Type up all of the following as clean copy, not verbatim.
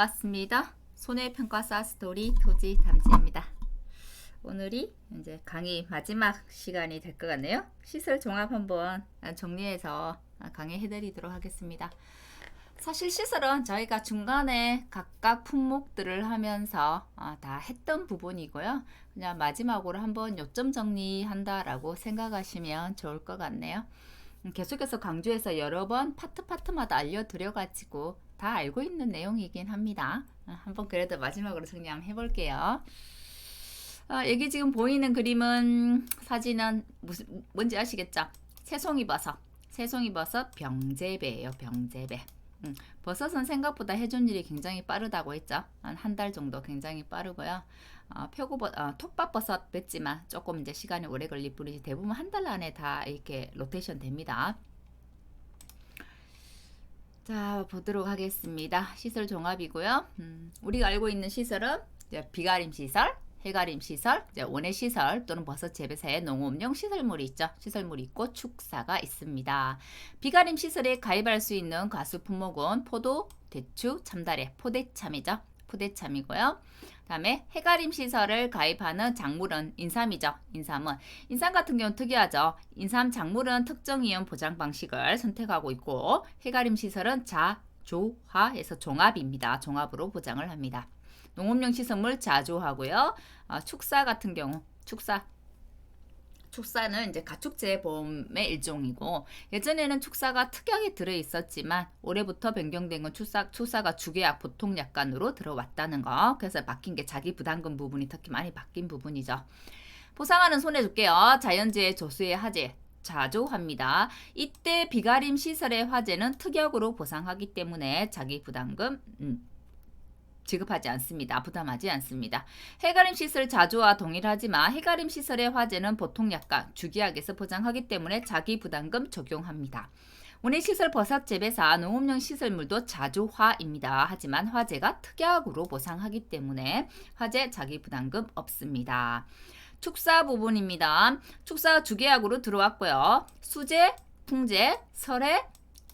반갑습니다. 손해평가사 스토리 토지 탐지입니다. 오늘이 이제 강의 마지막 시간이 될 것 같네요. 시설 종합 한번 정리해서 강의해드리도록 하겠습니다. 사실 시설은 저희가 중간에 각각 품목들을 하면서 다 했던 부분이고요. 그냥 마지막으로 한번 요점 정리한다라고 생각하시면 좋을 것 같네요. 계속해서 강조해서 여러 번 파트마다 알려드려가지고 다 알고 있는 내용이긴 합니다. 한번 그래도 마지막으로 정리 한번 해볼게요. 여기 지금 보이는 그림은 사진은 뭔지 아시겠죠? 새송이버섯 병재배예요. 병재배. 버섯은 생각보다 해준 일이 굉장히 빠르다고 했죠. 한 달 정도 굉장히 빠르고요. 톱밥버섯 맺지만 조금 이제 시간이 오래 걸릴 뿐이지 대부분 한 달 안에 다 이렇게 로테이션 됩니다. 자, 보도록 하겠습니다. 시설 종합이고요. 우리가 알고 있는 시설은 비가림 시설, 해가림 시설, 원예 시설 또는 버섯 재배사의 농업용 시설물이 있죠. 시설물이 있고 축사가 있습니다. 비가림 시설에 가입할 수 있는 과수 품목은 포도, 대추, 참다래, 포대참이죠. 포대참이고요. 다음에 해가림 시설을 가입하는 작물은 인삼이죠. 인삼 같은 경우는 특이하죠. 인삼 작물은 특정 이온 보장 방식을 선택하고 있고 해가림 시설은 자조화에서 종합입니다. 종합으로 보장을 합니다. 농업용 시설물 자조하고요. 축사 같은 경우 축사는 이제 가축재 보험의 일종이고 예전에는 축사가 특약이 들어있었지만 올해부터 변경된 건 축사가 주계약 보통약관으로 들어왔다는 거. 그래서 바뀐 게 자기 부담금 부분이 특히 많이 바뀐 부분이죠. 보상하는 손해 줄게요. 자연재해 조수의 화재 자조합니다. 이때 비가림 시설의 화재는 특약으로 보상하기 때문에 자기 부담금 지급하지 않습니다. 부담하지 않습니다. 해가림 시설 자조와 동일하지만 해가림 시설의 화재는 보통약관, 주기약에서 보장하기 때문에 자기 부담금 적용합니다. 원예시설 버섯 재배사 농업용 시설물도 자조화입니다. 하지만 화재가 특약으로 보상하기 때문에 화재 자기 부담금 없습니다. 축사 부분입니다. 축사 주계약으로 들어왔고요. 수재, 풍재, 설해,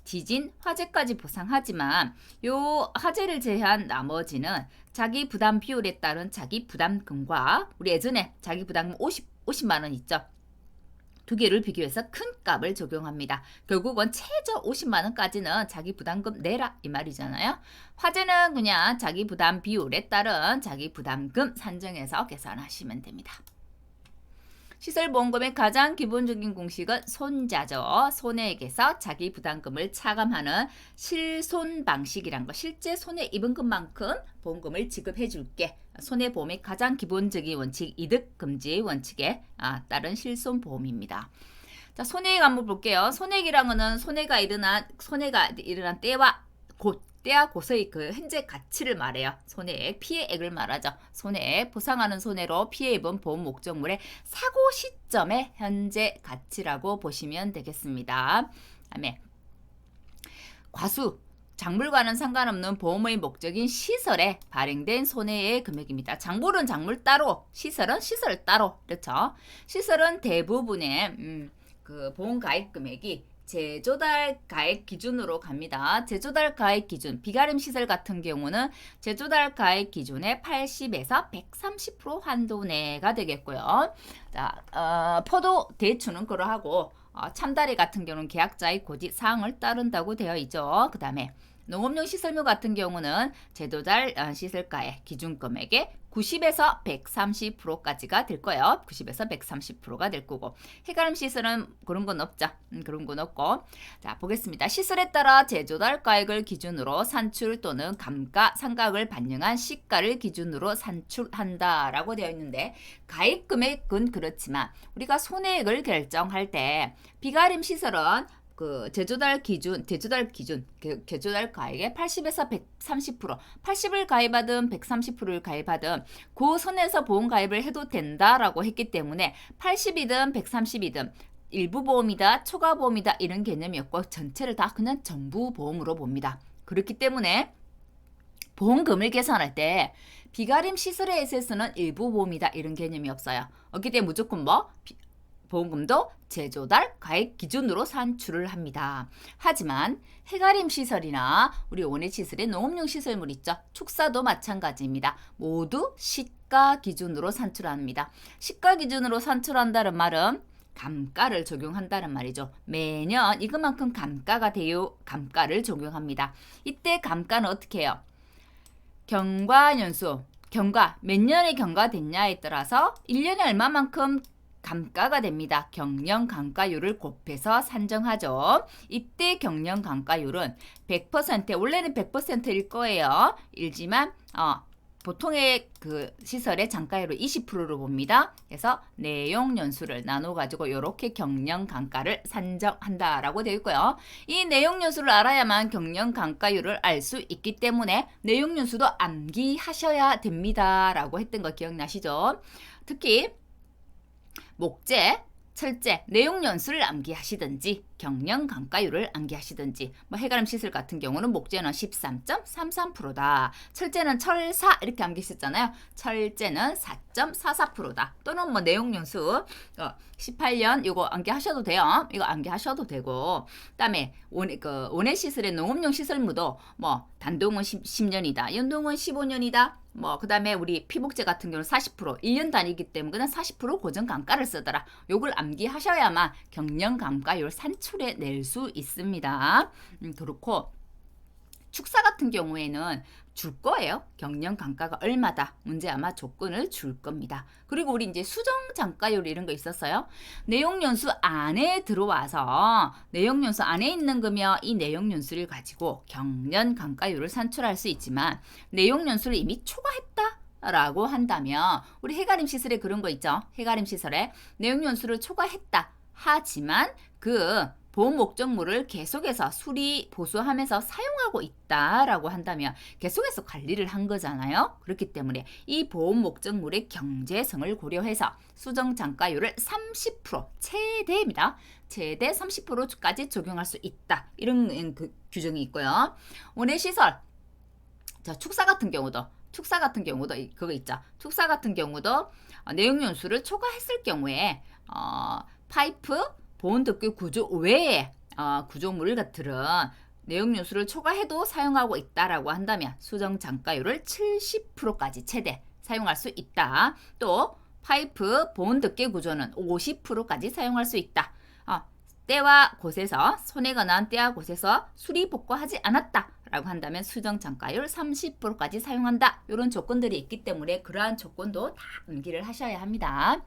지진, 화재까지 보상하지만 요 화재를 제외한 나머지는 자기 부담 비율에 따른 자기 부담금과 우리 예전에 자기 부담금 50만 원 있죠. 두 개를 비교해서 큰 값을 적용합니다. 결국은 최저 50만 원까지는 자기 부담금 내라 이 말이잖아요. 화재는 그냥 자기 부담 비율에 따른 자기 부담금 산정해서 계산하시면 됩니다. 시설보험금의 가장 기본적인 공식은 손자죠. 손해액에서 자기 부담금을 차감하는 실손 방식이란 거. 실제 손해 입은 것만큼 보험금을 지급해 줄게. 손해보험의 가장 기본적인 원칙, 이득금지 원칙에 따른 실손보험입니다. 자, 손해액 한번 볼게요. 손해액이란 거는 손해가 일어난 때와 때와 곳의 그 현재 가치를 말해요. 손해액, 피해액을 말하죠. 손해액, 보상하는 손해로 피해 입은 보험 목적물의 사고 시점의 현재 가치라고 보시면 되겠습니다. 다음에 과수, 작물과는 상관없는 보험의 목적인 시설에 발행된 손해의 금액입니다. 작물은 작물 따로, 시설은 시설 따로. 그렇죠? 시설은 대부분의 그 보험 가입 금액이 제조달 가액 기준으로 갑니다. 제조달 가액 기준, 비가림 시설 같은 경우는 제조달 가액 기준의 80에서 130% 한도 내가 되겠고요. 자, 포도 대추는 그러하고 참다리 같은 경우는 계약자의 고지 사항을 따른다고 되어 있죠. 그 다음에 농업용 시설물 같은 경우는 제조달 시설가의 기준 금액의 90에서 130%까지가 될 거예요. 90에서 130%가 될 거고 해가림 시설은 그런 건 없죠. 그런 건 없고 자 보겠습니다. 시설에 따라 제조달 가액을 기준으로 산출 또는 감가, 상각을 반영한 시가를 기준으로 산출한다라고 되어 있는데 가입 금액은 그렇지만 우리가 손해액을 결정할 때 비가림 시설은 그 제조달 가액의 80에서 130%, 80을 가입하든 130%를 가입하든 그 선에서 보험 가입을 해도 된다라고 했기 때문에 80이든 130이든 일부 보험이다, 초과 보험이다 이런 개념이 없고 전체를 다 그냥 전부 보험으로 봅니다. 그렇기 때문에 보험금을 계산할 때 비가림 시설에 있어서는 일부 보험이다 이런 개념이 없어요. 없기 때문에 무조건 보험금도 제조달 가액 기준으로 산출을 합니다. 하지만 해가림 시설이나 우리 원예 시설의 농업용 시설물 있죠. 축사도 마찬가지입니다. 모두 시가 기준으로 산출합니다. 시가 기준으로 산출한다는 말은 감가를 적용한다는 말이죠. 매년 이것만큼 감가가 돼요. 감가를 적용합니다. 이때 감가는 어떻게 해요? 경과연수, 경과 몇 년의 경과됐냐에 따라서 1년에 얼마만큼 감가가 됩니다. 경영 감가율을 곱해서 산정하죠. 이때 경영 감가율은 100%, 원래는 100%일 거예요. 일지만 보통의 그 시설의 장가율을 20%로 봅니다. 그래서 내용 연수를 나눠 가지고 이렇게 경영 감가를 산정한다라고 되어 있고요. 이 내용 연수를 알아야만 경영 감가율을 알 수 있기 때문에 내용 연수도 암기하셔야 됩니다라고 했던 거 기억나시죠? 특히 목재, 철제, 내용 연수를 암기하시든지 경영 감가율을 암기하시든지 해가림 시설 같은 경우는 목재는 13.33%다. 철제는 철사 이렇게 암기하셨잖아요. 철제는 4.44%다. 또는 내용 연수 18년 이거 암기하셔도 돼요. 이거 암기하셔도 되고 그다음에 원예 시설의 농업용 시설물도 단동은 10년이다. 연동은 15년이다. 그다음에 우리 피복제 같은 경우는 40%, 1년 단위이기 때문에 40% 고정 감가를 쓰더라. 요걸 암기하셔야만 경영 감가율 산출해 낼 수 있습니다. 그렇고 축사 같은 경우에는 줄 거예요. 경영 감가가 얼마다. 문제 아마 조건을 줄 겁니다. 그리고 우리 이제 수정 단가율 이런 거 있었어요. 내용 연수 안에 들어와서 내용 연수 안에 있는 거면 이 내용 연수를 가지고 경영 감가율을 산출할 수 있지만 내용 연수를 이미 초과했다. 라고 한다면 우리 해가림 시설에 그런 거 있죠. 해가림 시설에 내용 연수를 초과했다. 하지만 그 보험 목적물을 계속해서 수리 보수하면서 사용하고 있다라고 한다면 계속해서 관리를 한 거잖아요. 그렇기 때문에 이 보험 목적물의 경제성을 고려해서 수정 단가율을 30% 최대입니다. 최대 30%까지 적용할 수 있다. 이런 그 규정이 있고요. 원예 시설, 축사 같은 경우도 그거 있죠. 축사 같은 경우도 내용 연수를 초과했을 경우에 파이프 보온덮개 구조 외에 구조물 같은 내용 연수를 초과해도 사용하고 있다라고 한다면 수정 단가율을 70%까지 최대 사용할 수 있다. 또 파이프 보온덮개 구조는 50%까지 사용할 수 있다. 때와 곳에서 손해가 난 때와 곳에서 수리 복구하지 않았다. 라고 한다면 수정 단가율 30%까지 사용한다. 이런 조건들이 있기 때문에 그러한 조건도 다 암기를 하셔야 합니다.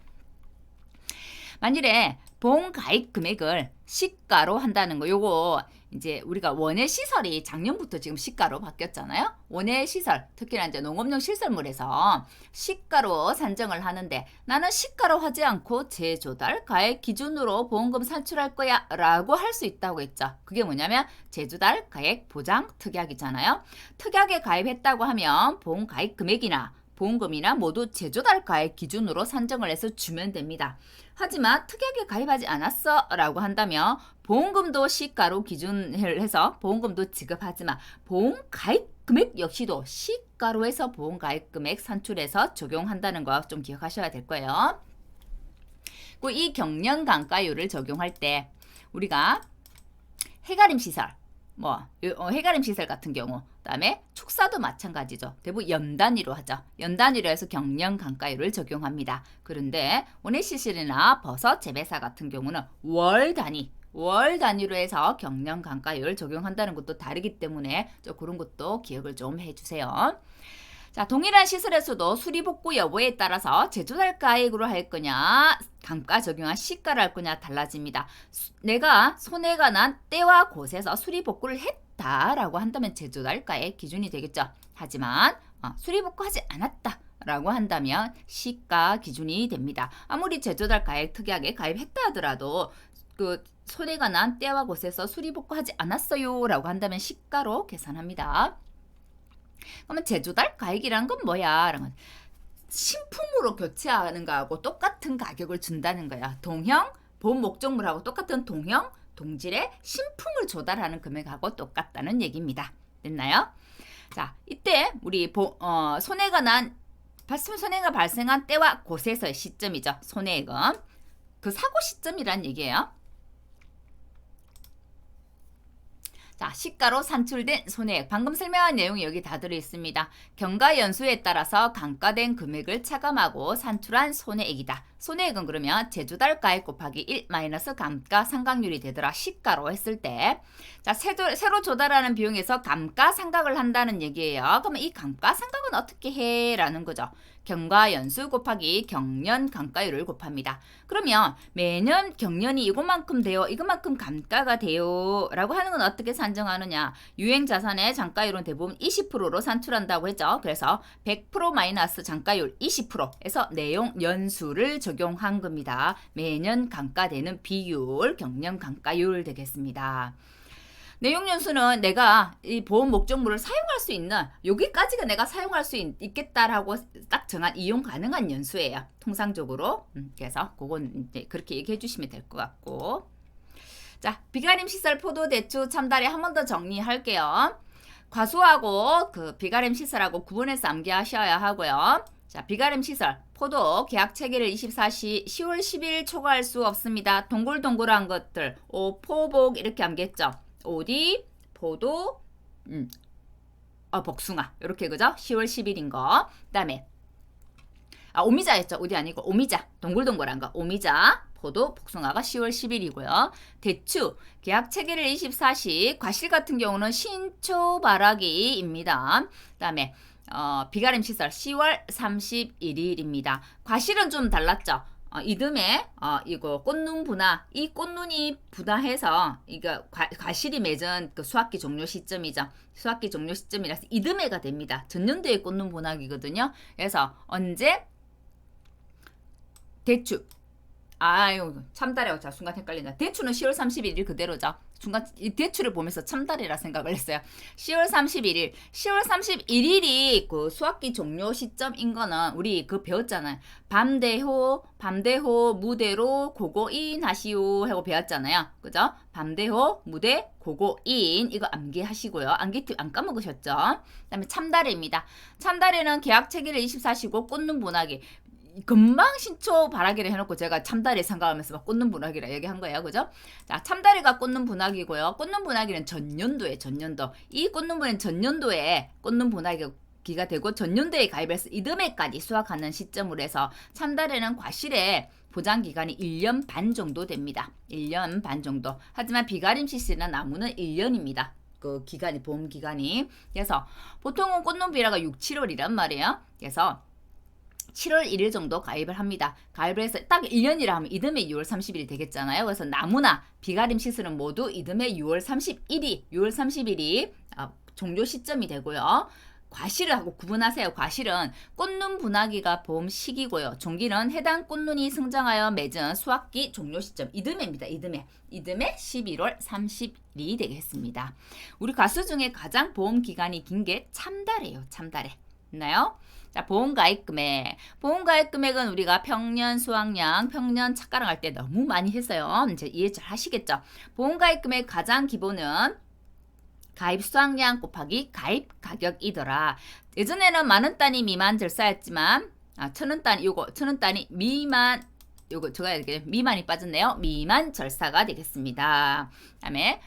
만일에 보험 가입 금액을 시가로 한다는 거, 요거 이제 우리가 원예 시설이 작년부터 지금 시가로 바뀌었잖아요. 원예 시설, 특히나 이제 농업용 시설물에서 시가로 산정을 하는데 나는 시가로 하지 않고 제조달 가액 기준으로 보험금 산출할 거야 라고 할 수 있다고 했죠. 그게 뭐냐면 제조달 가액 보장 특약이잖아요. 특약에 가입했다고 하면 보험 가입 금액이나 보험금이나 모두 제조달 가액 기준으로 산정을 해서 주면 됩니다. 하지만 특약에 가입하지 않았어 라고 한다면 보험금도 시가로 기준을 해서 보험금도 지급하지만 보험 가입 금액 역시도 시가로 해서 보험 가입 금액 산출해서 적용한다는 거 좀 기억하셔야 될 거예요. 이 경영 감가율을 적용할 때 우리가 해가림 시설, 해가림 시설 같은 경우, 그다음에 축사도 마찬가지죠. 대부분 연 단위로 하죠. 연 단위로 해서 경영 감가율을 적용합니다. 그런데 원예 시설이나 버섯 재배사 같은 경우는 월 단위로 해서 경영 감가율 적용한다는 것도 다르기 때문에 그런 것도 기억을 좀 해주세요. 자, 동일한 시설에서도 수리복구 여부에 따라서 제조달 가액으로 할 거냐, 감가 적용한 시가를 할 거냐 달라집니다. 내가 손해가 난 때와 곳에서 수리복구를 했다라고 한다면 제조달 가액 기준이 되겠죠. 하지만 수리복구하지 않았다. 라고 한다면 시가 기준이 됩니다. 아무리 제조달 가액 특약에 가입했다 하더라도 그 손해가 난 때와 곳에서 수리복구하지 않았어요 라고 한다면 시가로 계산합니다. 그러면 제조달 가액이란 건 뭐야? 라면 신품으로 교체하는 거하고 똑같은 가격을 준다는 거야. 동형 보험 목적물하고 똑같은 동형 동질의 신품을 조달하는 금액하고 똑같다는 얘기입니다. 됐나요? 자, 이때 우리 손해가 발생한 때와 곳에서의 시점이죠. 손해액은 그 사고 시점이란 얘기예요. 자, 시가로 산출된 손해액. 방금 설명한 내용이 여기 다 들어있습니다. 경과 연수에 따라서 감가된 금액을 차감하고 산출한 손해액이다. 손해액은 그러면 제조달 가액 곱하기 1 마이너스 감가상각률이 되더라. 시가로 했을 때. 자, 새로 조달하는 비용에서 감가상각을 한다는 얘기예요. 그러면 이 감가상각은 어떻게 해? 라는 거죠. 경과연수 곱하기 경년 감가율을 곱합니다. 그러면 매년 경년이 이것만큼 돼요. 이것만큼 감가가 돼요. 라고 하는 건 어떻게 산정하느냐. 유행자산의 장가율은 대부분 20%로 산출한다고 했죠. 그래서 100% 마이너스 장가율 20%에서 내용 연수를 적용한 겁니다. 매년 감가되는 비율, 경년 감가율 되겠습니다. 내용 연수는 내가 이 보험 목적물을 사용할 수 있는 여기까지가 내가 사용할 수 있겠다라고 딱 정한 이용 가능한 연수예요. 통상적으로. 그래서 그건 이제 그렇게 얘기해 주시면 될 것 같고. 자, 비가림 시설 포도 대추 참다리 한 번 더 정리할게요. 과수하고 그 비가림 시설하고 구분해서 암기하셔야 하고요. 자, 비가림 시설 포도 계약 체결일 24시 10월 10일 초과할 수 없습니다. 동글동글한 것들 포복 이렇게 암기했죠. 오디, 포도, 복숭아 이렇게 그죠? 10월 10일인 거. 그다음에 오미자였죠. 오디 아니고 오미자. 동글동글한 거. 오미자, 포도, 복숭아가 10월 10일이고요. 대추, 계약 체결일 24시. 과실 같은 경우는 신초 발화기입니다. 그다음에 비가림 시설 10월 31일입니다. 과실은 좀 달랐죠. 이듬해 이거 꽃눈 분화, 이 꽃눈이 분화해서 이거 과실이 맺은 그 수학기 종료 시점이죠. 수학기 종료 시점이라서 이듬해가 됩니다. 전년도에 꽃눈 분화기거든요. 그래서 언제 대추 아유 참다리하고 자 순간 헷갈린다. 대추는 10월 31일 그대로죠. 중간 이 대추를 보면서 참다리라 생각을 했어요. 10월 31일 10월 31일이 그 수학기 종료 시점인 거는 우리 그 배웠잖아요. 밤대호 무대로 고고인 하시오 하고 배웠잖아요. 그죠? 밤대호 무대 고고인 이거 암기하시고요. 안 까먹으셨죠? 그 다음에 참다리입니다. 참다리는 계약 체결일 24시고 꽃눈 분화기 금방 신초 바라기를 해놓고 제가 참다리 생각하면서 막 꽂는 분화기라 얘기한 거예요. 그죠? 자, 참다리가 꽂는 분화기고요. 꽂는 분화기는 전년도. 이 꽂는 분은 전년도에 꽂는 분화기가 되고 전년도에 가입해서 이듬해까지 수확하는 시점으로 해서 참다리는 과실의 보장 기간이 1년 반 정도 됩니다. 1년 반 정도. 하지만 비가림 시스나 나무는 1년입니다. 그 기간이 보험 기간이. 그래서 보통은 꽂는 비라가 6, 7월이란 말이에요. 그래서 7월 1일 정도 가입을 합니다. 가입을 해서 딱 1년이라 하면 이듬해 6월 30일이 되겠잖아요. 그래서 나무나 비가림 시설은 모두 이듬해 6월 30일이 종료 시점이 되고요. 과실을 하고 구분하세요. 과실은 꽃눈 분화기가 보험 시기고요. 종기는 해당 꽃눈이 성장하여 맺은 수확기 종료 시점 이듬해입니다. 이듬해 11월 30일이 되겠습니다. 우리 가수 중에 가장 보험 기간이 긴 게 참다래요. 참다래. 있나요? 자, 보험가입 금액은 우리가 평년 수확량, 평년 착가랑 할 때 너무 많이 했어요. 이제 이해 잘 하시겠죠? 보험가입 금액 가장 기본은 가입 수확량 곱하기 가입 가격이더라. 예전에는 만원 단위 미만 절사였지만 천원 단위 미만 요거 제가 이렇게 미만이 빠졌네요. 미만 절사가 되겠습니다. 그다음에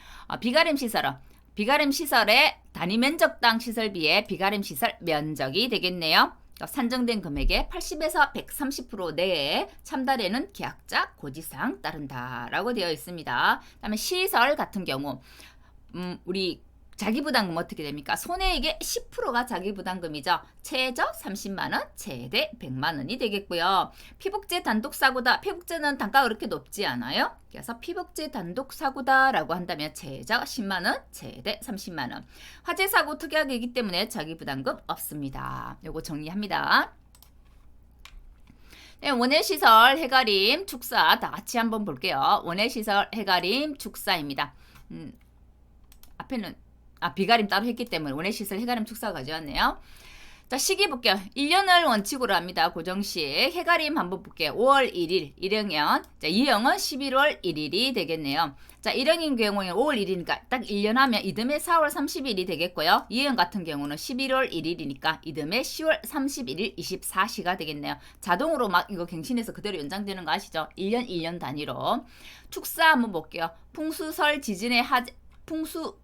비가림 시설의 단위 면적당 시설비의 비가림 시설 면적이 되겠네요. 산정된 금액의 80에서 130% 내에 참다리는 계약자 고지사항 따른다라고 되어 있습니다. 그다음에 시설 같은 경우 우리 자기부담금 어떻게 됩니까? 손해액의 10%가 자기부담금이죠. 최저 30만원, 최대 100만원이 되겠고요. 피복제 단독사고다. 피복제는 단가가 그렇게 높지 않아요. 그래서 피복제 단독사고다라고 한다면 최저 10만원, 최대 30만원. 화재사고 특약이기 때문에 자기부담금 없습니다. 요거 정리합니다. 네, 원해시설, 해가림, 축사 다 같이 한번 볼게요. 원해시설, 해가림, 축사입니다. 앞에는 비가림 따로 했기 때문에 원해시설, 해가림, 축사가 가져왔네요. 자, 시기 볼게요. 1년을 원칙으로 합니다. 고정식. 해가림 한번 볼게요. 5월 1일 1형연. 자, 2형은 11월 1일이 되겠네요. 자, 1형인 경우에는 5월 1일이니까 딱 1년 하면 이듬해 4월 30일이 되겠고요. 2형 같은 경우는 11월 1일이니까 이듬해 10월 31일 24시가 되겠네요. 자동으로 막 이거 갱신해서 그대로 연장되는 거 아시죠? 1년 1년 단위로. 축사 한번 볼게요. 풍수설 지진의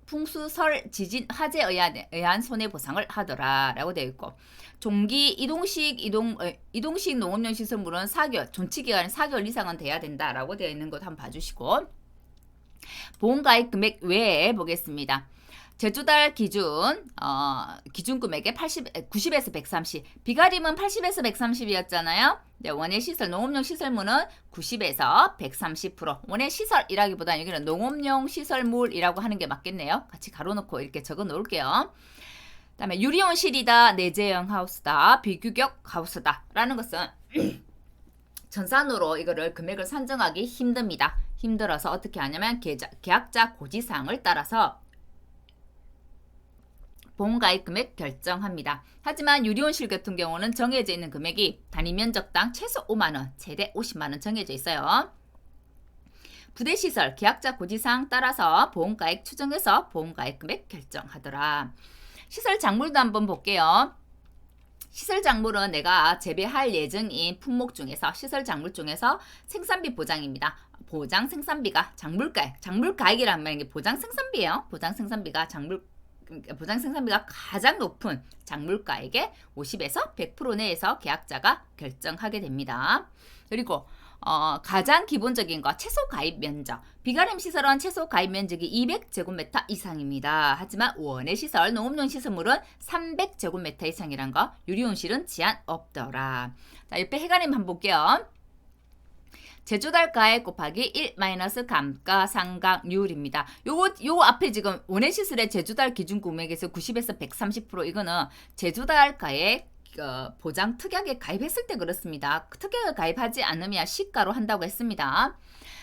풍수설 지진 화재에 의한 손해보상을 하더라라고 되어 있고, 종기 이동식 농업용 시설물은 4개월, 존치기간이 4개월 이상은 돼야 된다라고 되어 있는 것 한번 봐주시고, 보험가입 금액 외에 보겠습니다. 제주달 기준 금액에 90에서 130, 비가림은 80에서 130이었잖아요. 네, 원예 시설, 농업용 시설물은 90에서 130%. 원예 시설이라기보다는 여기는 농업용 시설물이라고 하는 게 맞겠네요. 같이 가로놓고 이렇게 적어 놓을게요. 그다음에 유리온실이다, 내재형 하우스다, 비규격 하우스다 라는 것은 전산으로 이거를 금액을 산정하기 힘듭니다. 힘들어서 어떻게 하냐면 계약자 고지사항을 따라서 보험가입 금액 결정합니다. 하지만 유리온실 같은 경우는 정해져 있는 금액이 단위 면적당 최소 5만원, 최대 50만원 정해져 있어요. 부대시설, 계약자 고지사항 따라서 보험가액 추정해서 보험가입 금액 결정하더라. 시설 작물도 한번 볼게요. 시설 작물은 내가 재배할 예정인 품목 중에서 시설 작물 중에서 생산비 보장입니다. 보장 생산비가 작물가액이라는 게 보장 생산비예요. 보장 생산비가 가장 높은 작물가액의 50에서 100% 내에서 계약자가 결정하게 됩니다. 그리고 가장 기본적인 거 최소 가입 면적. 비가림 시설은 최소 가입 면적이 200제곱미터 이상입니다. 하지만 원예 시설, 농업용 시설물은 300제곱미터 이상이란 거. 유리온실은 제한 없더라. 자, 옆에 해가림 한번 볼게요. 제주달 가액 곱하기 1 마이너스 감가상각률입니다. 요 앞에 지금 원예 시설의 제주달 기준 금액에서 90에서 130% 이거는 제주달 가액 보장 특약에 가입했을 때 그렇습니다. 특약을 가입하지 않으면 시가로 한다고 했습니다.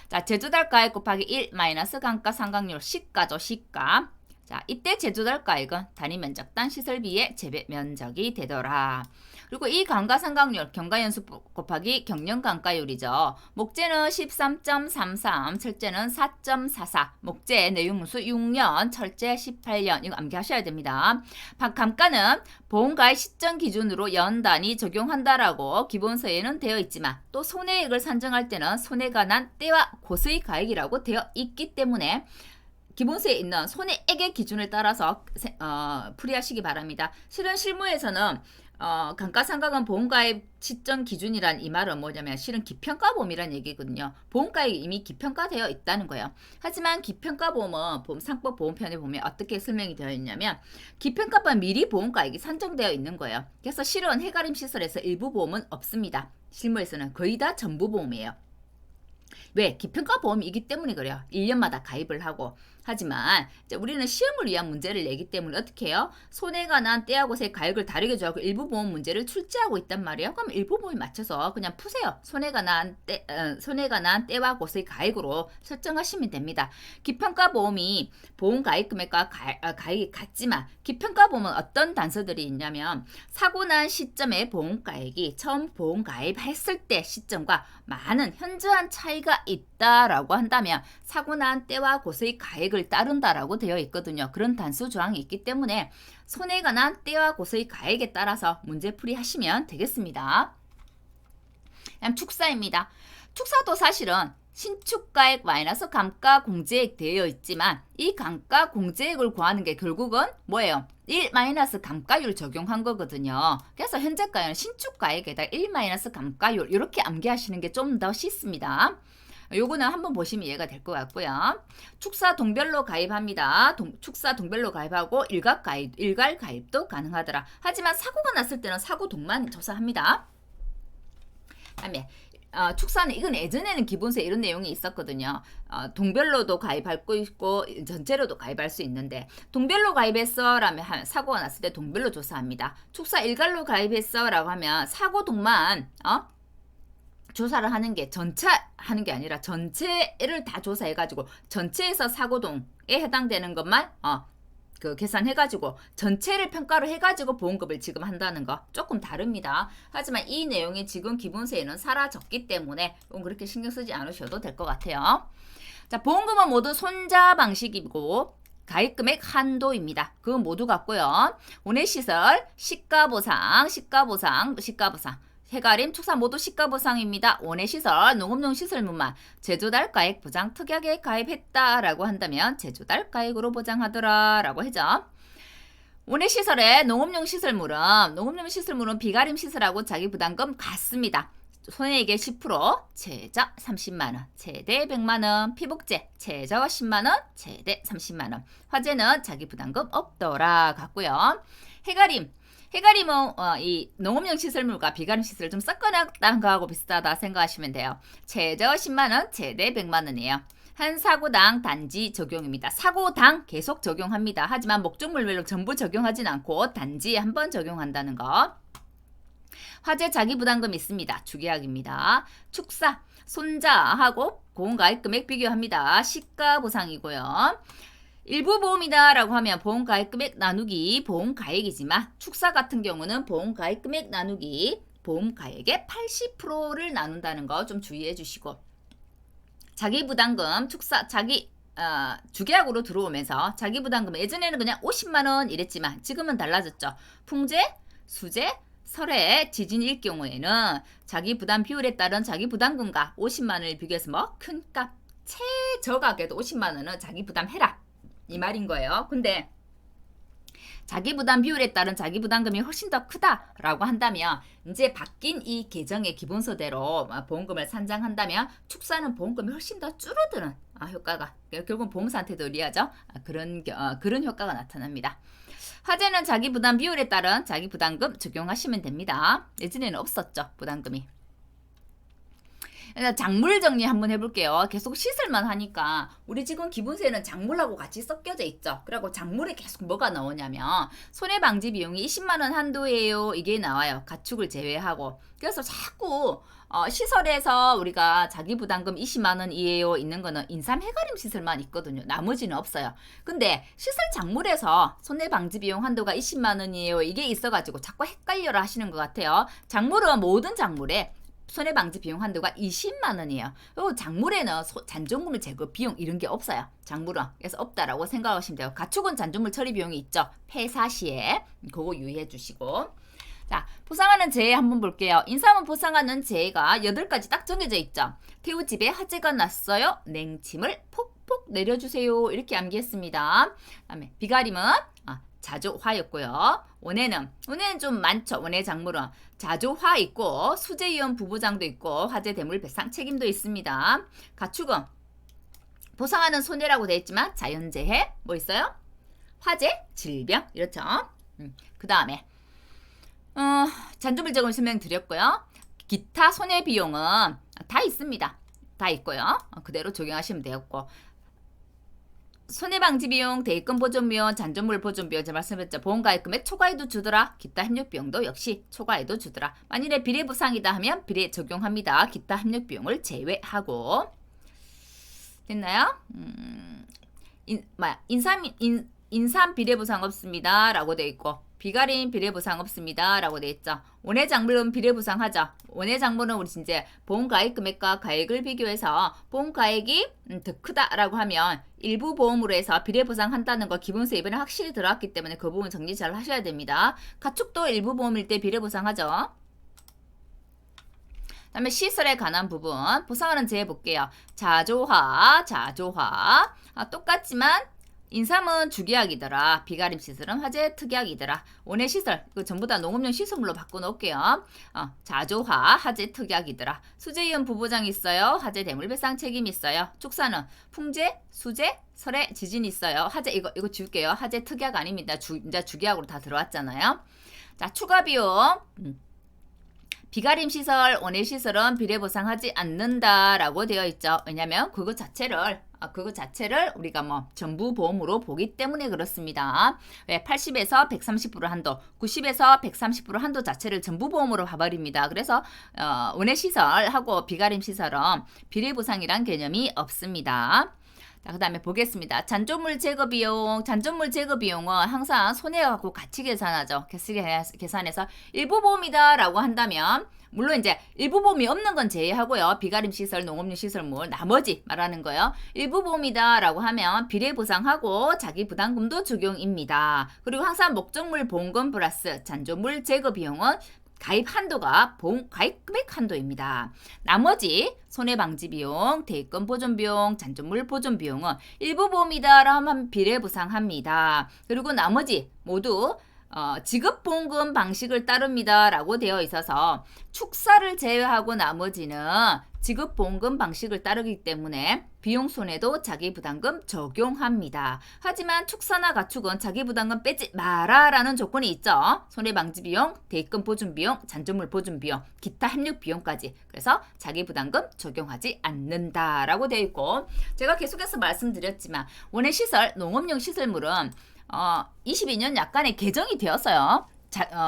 자, 제주달 가액 곱하기 1 마이너스 감가상각률 시가죠, 시가. 자, 이때 제주달 가액은 단위 면적당 시설비의 재배 면적이 되더라. 그리고 이 감가상각률 경과연수 곱하기 경영감가율이죠. 목재는 13.33, 철재는 4.44, 목재 내용문수 6년, 철재 18년. 이거 암기하셔야 됩니다. 감가는 보험가입 시점 기준으로 연 단위 적용한다라고 기본서에는 되어 있지만 또 손해액을 산정할 때는 손해가 난 때와 고수의 가액이라고 되어 있기 때문에 기본서에 있는 손해액의 기준을 따라서 풀이하시기 바랍니다. 실무에서는 감가상각은 보험가입 시점 기준이란 이 말은 뭐냐면 실은 기평가보험이란 얘기거든요. 보험가입이 이미 기평가되어 있다는 거예요. 하지만 기평가보험은 보험상법 보험편에 보면 어떻게 설명이 되어 있냐면 기평가보험 미리 보험가입이 산정되어 있는 거예요. 그래서 실은 해가림 시설에서 일부 보험은 없습니다. 실무에서는 거의 다 전부 보험이에요. 왜? 기평가 보험이기 때문에 그래요. 1년마다 가입을 하고. 하지만 우리는 시험을 위한 문제를 내기 때문에 어떻게 해요? 손해가 난 때하고의 가액을 다르게 정하고 일부 보험 문제를 출제하고 있단 말이에요. 그럼 일부 보험에 맞춰서 그냥 푸세요. 손해가 난 때와 고의 가액으로 설정하시면 됩니다. 기평가 보험이 보험 가입 금액과 가액이 같지만 기평가 보험은 어떤 단서들이 있냐면 사고 난 시점의 보험 가액이 처음 보험 가입했을 때 시점과 많은 현저한 차이가 있다라고 한다면 사고 난 때와 고의 가액을 따른다라고 되어 있거든요. 그런 단수 조항이 있기 때문에 손해가 난 때와 고의 가액에 따라서 문제풀이 하시면 되겠습니다. 다음 축사입니다. 축사도 사실은 신축가액 마이너스 감가공제액 되어 있지만 이 감가공제액을 구하는 게 결국은 뭐예요? 1 마이너스 감가율 적용한 거거든요. 그래서 현재가액은 신축가액에다 1 마이너스 감가율 이렇게 암기하시는 게 좀 더 쉽습니다. 요거는 한번 보시면 이해가 될 것 같고요. 축사 동별로 가입합니다. 축사 동별로 가입하고 일괄 가입도 가능하더라. 하지만 사고가 났을 때는 사고 동만 조사합니다. 다음에 축사는 이건 예전에는 기본서에 이런 내용이 있었거든요. 동별로도 가입할 거 있고 전체로도 가입할 수 있는데 동별로 가입했어 라면 사고가 났을 때 동별로 조사합니다. 축사 일괄로 가입했어 라고 하면 사고 동만 조사를 하는 게 전체 하는 게 아니라 전체를 다 조사해가지고 전체에서 사고동에 해당되는 것만 그 계산해가지고 전체를 평가로 해가지고 보험금을 지급한다는 거 조금 다릅니다. 하지만 이 내용이 지금 기본세에는 사라졌기 때문에 그렇게 신경 쓰지 않으셔도 될 것 같아요. 자, 보험금은 모두 손자 방식이고 가입금액 한도입니다. 그 모두 같고요. 원예시설, 시가보상, 해가림, 축사 모두 시가보상입니다. 원예시설, 농업용 시설물만 제조달가액 보장 특약에 가입했다라고 한다면 제조달가액으로 보장하더라 라고 하죠. 원예시설의 농업용 시설물은 비가림 시설하고 자기부담금 같습니다. 손해액의 10%, 최저 30만원, 최대 100만원, 피복제, 최저 10만원, 최대 30만원. 화재는 자기부담금 없더라 같고요. 해가림은 이 농업용 시설물과 비가림 시설을 좀 섞어놨다는 거하고 비슷하다 생각하시면 돼요. 최저 10만원, 최대 100만원이에요. 한 사고당 단지 적용입니다. 사고당 계속 적용합니다. 하지만 목적물별로 전부 적용하진 않고 단지 한 번 적용한다는 거. 화재 자기부담금 있습니다. 주계약입니다. 축사, 손자하고 보험가입금액 비교합니다. 시가보상이고요. 일부 보험이다 라고 하면 보험가입금액 나누기 보험가액이지만 축사 같은 경우는 보험가입금액 나누기 보험가액의 80%를 나눈다는 거 좀 주의해 주시고, 자기부담금 축사 주계약으로 들어오면서 자기부담금 예전에는 그냥 50만원 이랬지만 지금은 달라졌죠. 풍재, 수재, 설해, 지진일 경우에는 자기부담 비율에 따른 자기부담금과 50만원을 비교해서 큰 값, 최저가격도 50만원은 자기부담해라 이 말인 거예요. 근데 자기부담 비율에 따른 자기부담금이 훨씬 더 크다라고 한다면 이제 바뀐 이 개정의 기본서대로 보험금을 산정한다면 축사는 보험금이 훨씬 더 줄어드는 효과가, 결국은 보험사한테도 유리하죠. 그런 효과가 나타납니다. 화재는 자기부담 비율에 따른 자기부담금 적용하시면 됩니다. 예전에는 없었죠, 부담금이. 작물 정리 한번 해볼게요. 계속 시설만 하니까 우리 지금 기본세는 작물하고 같이 섞여져 있죠. 그리고 작물에 계속 뭐가 나오냐면 손해방지 비용이 20만원 한도예요. 이게 나와요. 가축을 제외하고. 그래서 자꾸 시설에서 우리가 자기부담금 20만원이에요 있는 거는 인삼 해가림 시설만 있거든요. 나머지는 없어요. 근데 시설 작물에서 손해방지 비용 한도가 20만원이에요 이게 있어가지고 자꾸 헷갈려라 하시는 것 같아요. 작물은 모든 작물에 손해방지 비용 한도가 20만원이에요. 작물에는 잔존물 제거 비용 이런 게 없어요. 작물은. 그래서 없다라고 생각하시면 돼요. 가축은 잔존물 처리 비용이 있죠. 폐사 시에. 그거 유의해 주시고. 자, 보상하는 재해 한번 볼게요. 인삼은 보상하는 재해가 8가지 딱 정해져 있죠. 태우집에 화재가 났어요. 냉침을 폭폭 내려주세요. 이렇게 암기했습니다. 그다음에 비가림은 자조화였고요. 원해는 좀 많죠. 원해 작물은 자조화 있고 수재위원 부부장도 있고 화재 대물 배상 책임도 있습니다. 가축은 보상하는 손해라고 되어 있지만 자연재해 뭐 있어요? 화재, 질병 이렇죠. 그 다음에 잔존물 제공 설명드렸고요. 기타 손해비용은 다 있습니다. 다 있고요. 그대로 적용하시면 되겠고, 손해방지비용, 대입금 보존비용, 잔존물 보존비용 제가 말씀드렸죠. 보험가입금액 초과해도 주더라. 기타 협력비용도 역시 초과해도 주더라. 만일에 비례보상이다 하면 비례 적용합니다. 기타 협력비용을 제외하고. 됐나요? 인삼 비례보상 없습니다 라고 되어 있고, 비가림 비례보상 없습니다 라고 되어 있죠. 원해작물은 비례보상하죠. 원해작물은 우리 이제 보험가입금액과 가액을 비교해서 보험가액이 더 크다라고 하면 일부 보험으로 해서 비례보상한다는 거 기본세 이번에 확실히 들어왔기 때문에 그 부분 정리 잘 하셔야 됩니다. 가축도 일부 보험일 때 비례보상하죠. 다음에 시설에 관한 부분 보상하는 재해 볼게요. 자조화 똑같지만 인삼은 주계약이더라. 비가림 시설은 화재 특약이더라. 원해 시설 이거 전부 다 농업용 시설물로 바꿔놓을게요. 자조화 화재 특약이더라. 수재위원 부부장 있어요. 화재 대물 배상 책임 있어요. 축사는 풍재, 수재, 설해, 지진 있어요. 화재 이거 지울게요. 화재 특약 아닙니다. 이제 주계약으로 다 들어왔잖아요. 자, 추가 비용. 비가림 시설, 원해 시설은 비례 보상하지 않는다라고 되어 있죠. 왜냐면 그거 자체를 우리가 전부 보험으로 보기 때문에 그렇습니다. 왜 80에서 130% 한도, 90에서 130% 한도 자체를 전부 보험으로 봐버립니다. 그래서 원해 시설하고 비가림 시설은 비례 보상이란 개념이 없습니다. 자, 그 다음에 보겠습니다. 잔존물 제거 비용. 잔존물 제거 비용은 항상 손해하고 같이 계산하죠. 계산해서 일부 보험이다 라고 한다면, 물론 이제 일부 보험이 없는 건 제외하고요. 비가림 시설, 농업용 시설물, 나머지 말하는 거예요. 일부 보험이다 라고 하면 비례 보상하고 자기 부담금도 적용입니다. 그리고 항상 목적물 보험금 플러스 잔존물 제거 비용은 가입 한도가 보험 가입 금액 한도입니다. 나머지 손해방지 비용, 대입금 보존 비용, 잔존물 보존 비용은 일부 보험이다라 하면 비례 보상합니다. 그리고 나머지 모두 지급 보험금 방식을 따릅니다 라고 되어 있어서 축사를 제외하고 나머지는 지급 보험금 방식을 따르기 때문에 비용 손해도 자기 부담금 적용합니다. 하지만 축사나 가축은 자기 부담금 빼지 마라 라는 조건이 있죠. 손해방지 비용, 대입금 보존 비용, 잔존물 보존 비용, 기타 협력 비용까지. 그래서 자기 부담금 적용하지 않는다라고 되어 있고, 제가 계속해서 말씀드렸지만 원예시설, 농업용 시설물은 22년 약간의 개정이 되었어요.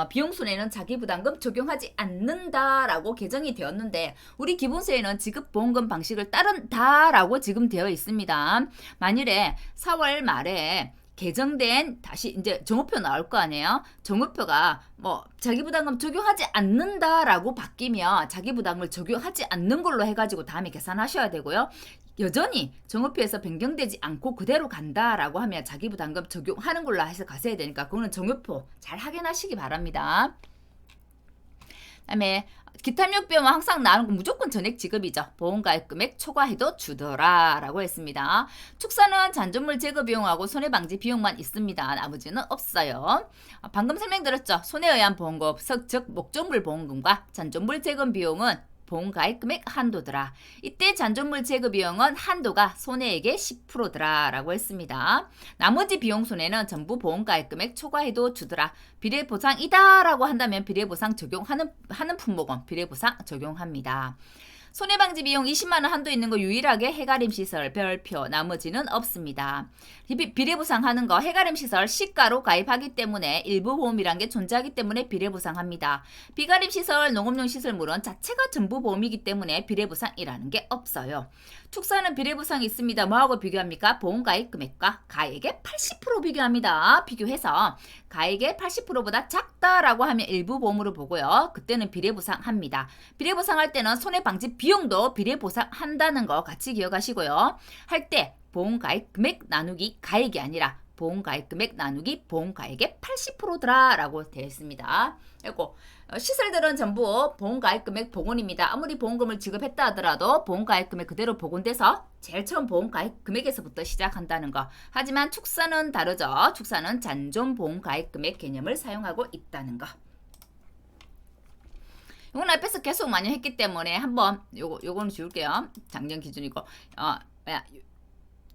비용 손해는 자기 부담금 적용하지 않는다라고 개정이 되었는데, 우리 기본세에는 지급 보험금 방식을 따른다라고 지금 되어 있습니다. 만일에 4월 말에 개정된 다시 이제 정오표 나올 거 아니에요. 정오표가 뭐 자기 부담금 적용하지 않는다라고 바뀌면 자기 부담금을 적용하지 않는 걸로 해가지고 다음에 계산하셔야 되고요. 여전히 정오표에서 변경되지 않고 그대로 간다라고 하면 자기 부담금 적용하는 걸로 해서 가셔야 되니까 그거는 정오표 잘 확인하시기 바랍니다. 그다음에 기타 협력비용은 항상 나오는 건 무조건 전액 지급이죠. 보험가입 금액 초과해도 주더라 라고 했습니다. 축사는 잔존물 제거 비용하고 손해방지 비용만 있습니다. 나머지는 없어요. 방금 설명드렸죠. 손해에 의한 보험금, 즉 목적물 보험금과 잔존물 제거 비용은 보험가입 금액 한도더라. 이때 잔존물 제거 비용은 한도가 손해액의 10%더라 라고 했습니다. 나머지 비용 손해는 전부 보험가입 금액 초과해도 주더라. 비례보상이다 라고 한다면 비례보상 적용하는 품목은 비례보상 적용합니다. 손해방지 비용 20만원 한도 있는 거 유일하게 해가림 시설 별표, 나머지는 없습니다. 비례보상하는 거 해가림 시설 시가로 가입하기 때문에 일부 보험이란 게 존재하기 때문에 비례보상합니다. 비가림 시설, 농업용 시설물은 자체가 전부 보험이기 때문에 비례보상이라는 게 없어요. 축사는 비례보상이 있습니다. 뭐하고 비교합니까? 보험가입 금액과 가액의 80% 비교합니다. 비교해서 가액의 80%보다 작다라고 하면 일부 보험으로 보고요. 그때는 비례보상합니다. 비례보상할 때는 손해방지 비용도 비례보상한다는 거 같이 기억하시고요. 할 때 보험가입 금액 나누기 가액이 아니라 보험가입 금액 나누기 보험가액의 80%더라 라고 되어 있습니다. 그리고 시설들은 전부 보험가입 금액 복원입니다. 아무리 보험금을 지급했다 하더라도 보험가입 금액 그대로 복원돼서 제일 처음 보험가입 금액에서부터 시작한다는 거. 하지만 축사는 다르죠. 축사는 잔존 보험가입 금액 개념을 사용하고 있다는 거. 이건 앞에서 계속 많이 했기 때문에 한번 요거는 지울게요. 작년 기준이고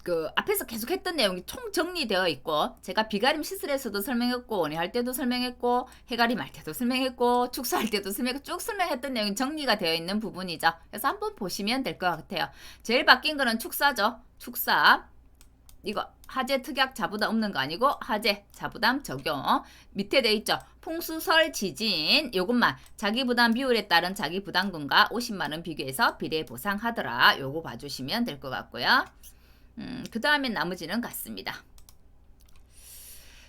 그 앞에서 계속 했던 내용이 총 정리되어 있고, 제가 비가림 시설에서도 설명했고 원예할 때도 설명했고 해가림 할 때도 설명했고 축사할 때도 설명했고 쭉 설명했던 내용이 정리가 되어 있는 부분이죠. 그래서 한번 보시면 될 것 같아요. 제일 바뀐 거는 축사죠. 축사 이거 하재 특약 자부담 없는 거 아니고 하재 자부담 적용. 밑에 돼 있죠. 풍수설 지진 요것만 자기 부담 비율에 따른 자기 부담금과 50만원 비교해서 비례 보상하더라. 요거 봐주시면 될 것 같고요. 그 다음엔 나머지는 같습니다.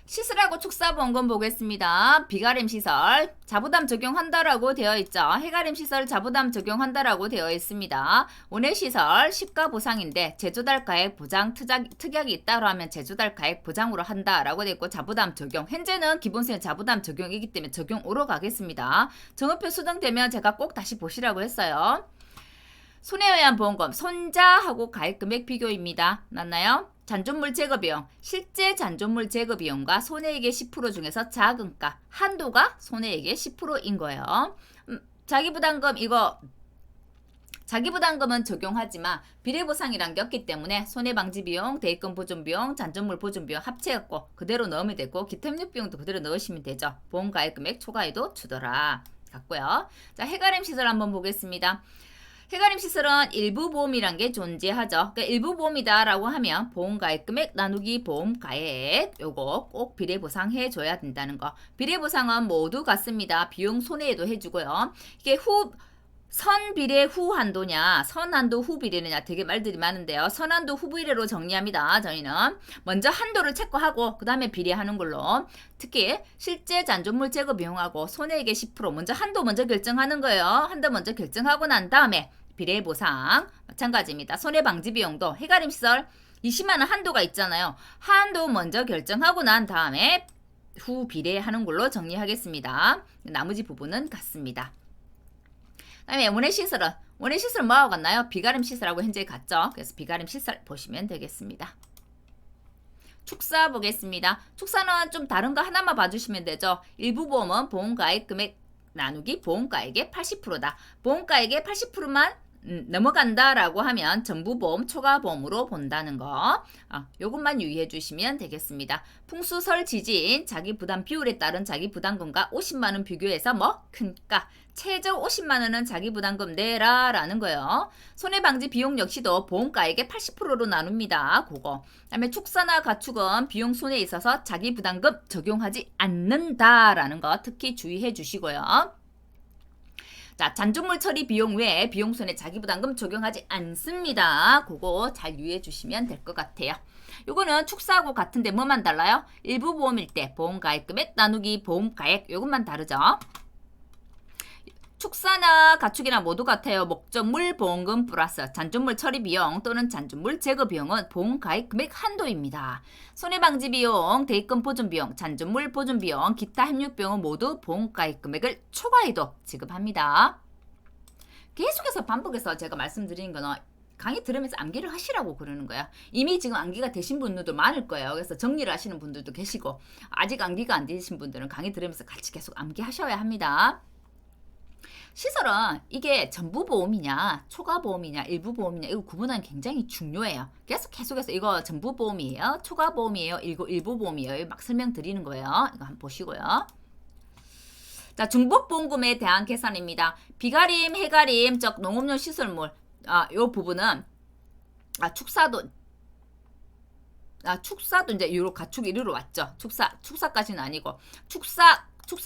시설하고 축사보험금 보겠습니다. 비가림 시설 자부담 적용한다라고 되어 있죠. 해가림 시설 자부담 적용한다라고 되어 있습니다. 원예시설 시가 보상인데 제조달가액 보장 특약이 있다고 하면 제조달가액 보장으로 한다라고 되어 있고 자부담 적용. 현재는 기본세는 자부담 적용이기 때문에 적용으로 가겠습니다. 정오표 수정되면 제가 꼭 다시 보시라고 했어요. 손해에 의한 보험금 손자하고 가입 금액 비교입니다. 맞나요? 잔존물 제거 비용, 실제 잔존물 제거 비용과 손해액의 10% 중에서 작은 가, 한도가 손해액의 10%인 거예요. 자기 부담금 이거 자기 부담금은 적용하지만 비례보상이란 게 없기 때문에 손해방지 비용, 대입금 보존 비용, 잔존물 보존 비용 합체했고 그대로 넣으면 되고 기타 협력 비용도 그대로 넣으시면 되죠. 보험 가입 금액 초과해도 주더라. 같고요. 자, 해가림 시설 한번 보겠습니다. 해가림 시설은 일부 보험이란 게 존재하죠. 그러니까 일부 보험이다라고 하면 보험가액 금액 나누기 보험가액 요거 꼭 비례보상해 줘야 된다는 거. 비례보상은 모두 같습니다. 비용 손해에도 해주고요. 이게 선비례 후한도냐 선한도 후비례냐 되게 말들이 많은데요. 선한도 후비례로 정리합니다. 저희는 먼저 한도를 체크하고 그 다음에 비례하는 걸로. 특히 실제 잔존물 제거 비용하고 손해액의 10% 먼저 한도 먼저 결정하는 거예요. 한도 먼저 결정하고 난 다음에 비례 보상 마찬가지입니다. 손해방지 비용도 해가림시설 20만원 한도가 있잖아요. 한도 먼저 결정하고 난 다음에 후 비례하는 걸로 정리하겠습니다. 나머지 부분은 같습니다. 그다음에 원해시설은 원해시설은 뭐하고 같나요? 비가림시설하고 현재 같죠. 그래서 비가림시설 보시면 되겠습니다. 축사 보겠습니다. 축사는 좀 다른 거 하나만 봐주시면 되죠. 일부 보험은 보험가액 금액 나누기 보험가액의 80%다. 보험가액의 80%만 넘어간다라고 하면 전부보험 초과보험으로 본다는 거 요것만 유의해 주시면 되겠습니다. 풍수설 지진 자기 부담 비율에 따른 자기 부담금과 50만원 비교해서 뭐 큰가 최저 50만원은 자기 부담금 내라 라는 거예요. 손해방지 비용 역시도 보험가액의 80%로 나눕니다. 그거. 그다음에 축사나 가축은 비용 손해에 있어서 자기 부담금 적용하지 않는다라는 거 특히 주의해 주시고요. 자, 잔존물 처리 비용 외에 비용 손해 자기 부담금 적용하지 않습니다. 그거 잘 유의해 주시면 될 것 같아요. 요거는 축사하고 같은데 뭐만 달라요? 일부 보험일 때 보험가액 금액 나누기 보험가액 요것만 다르죠. 축사나 가축이나 모두 같아요. 목적물 보험금 플러스 잔존물 처리 비용 또는 잔존물 제거 비용은 보험가액 금액 한도입니다. 손해방지 비용, 대입금 보존 비용, 잔존물 보존 비용, 기타 협력 비용은 모두 보험가액 금액을 초과해도 지급합니다. 계속해서 반복해서 제가 말씀드리는 거는 강의 들으면서 암기를 하시라고 그러는 거예요. 이미 지금 암기가 되신 분들도 많을 거예요. 그래서 정리를 하시는 분들도 계시고 아직 암기가 안 되신 분들은 강의 들으면서 같이 계속 암기하셔야 합니다. 시설은 이게 전부 보험이냐 초과 보험이냐 일부 보험이냐 이거 구분하는 게 굉장히 중요해요. 계속해서 이거 전부 보험이에요 초과 보험이에요 일부 보험이에요 막 설명드리는 거예요. 이거 한번 보시고요. 자, 중복보험금에 대한 계산입니다. 비가림, 해가림, 즉 농업용 시설물 요 부분은 축사도 이제 유로 가축 1위로 왔죠. 축사까지는 아니고 축사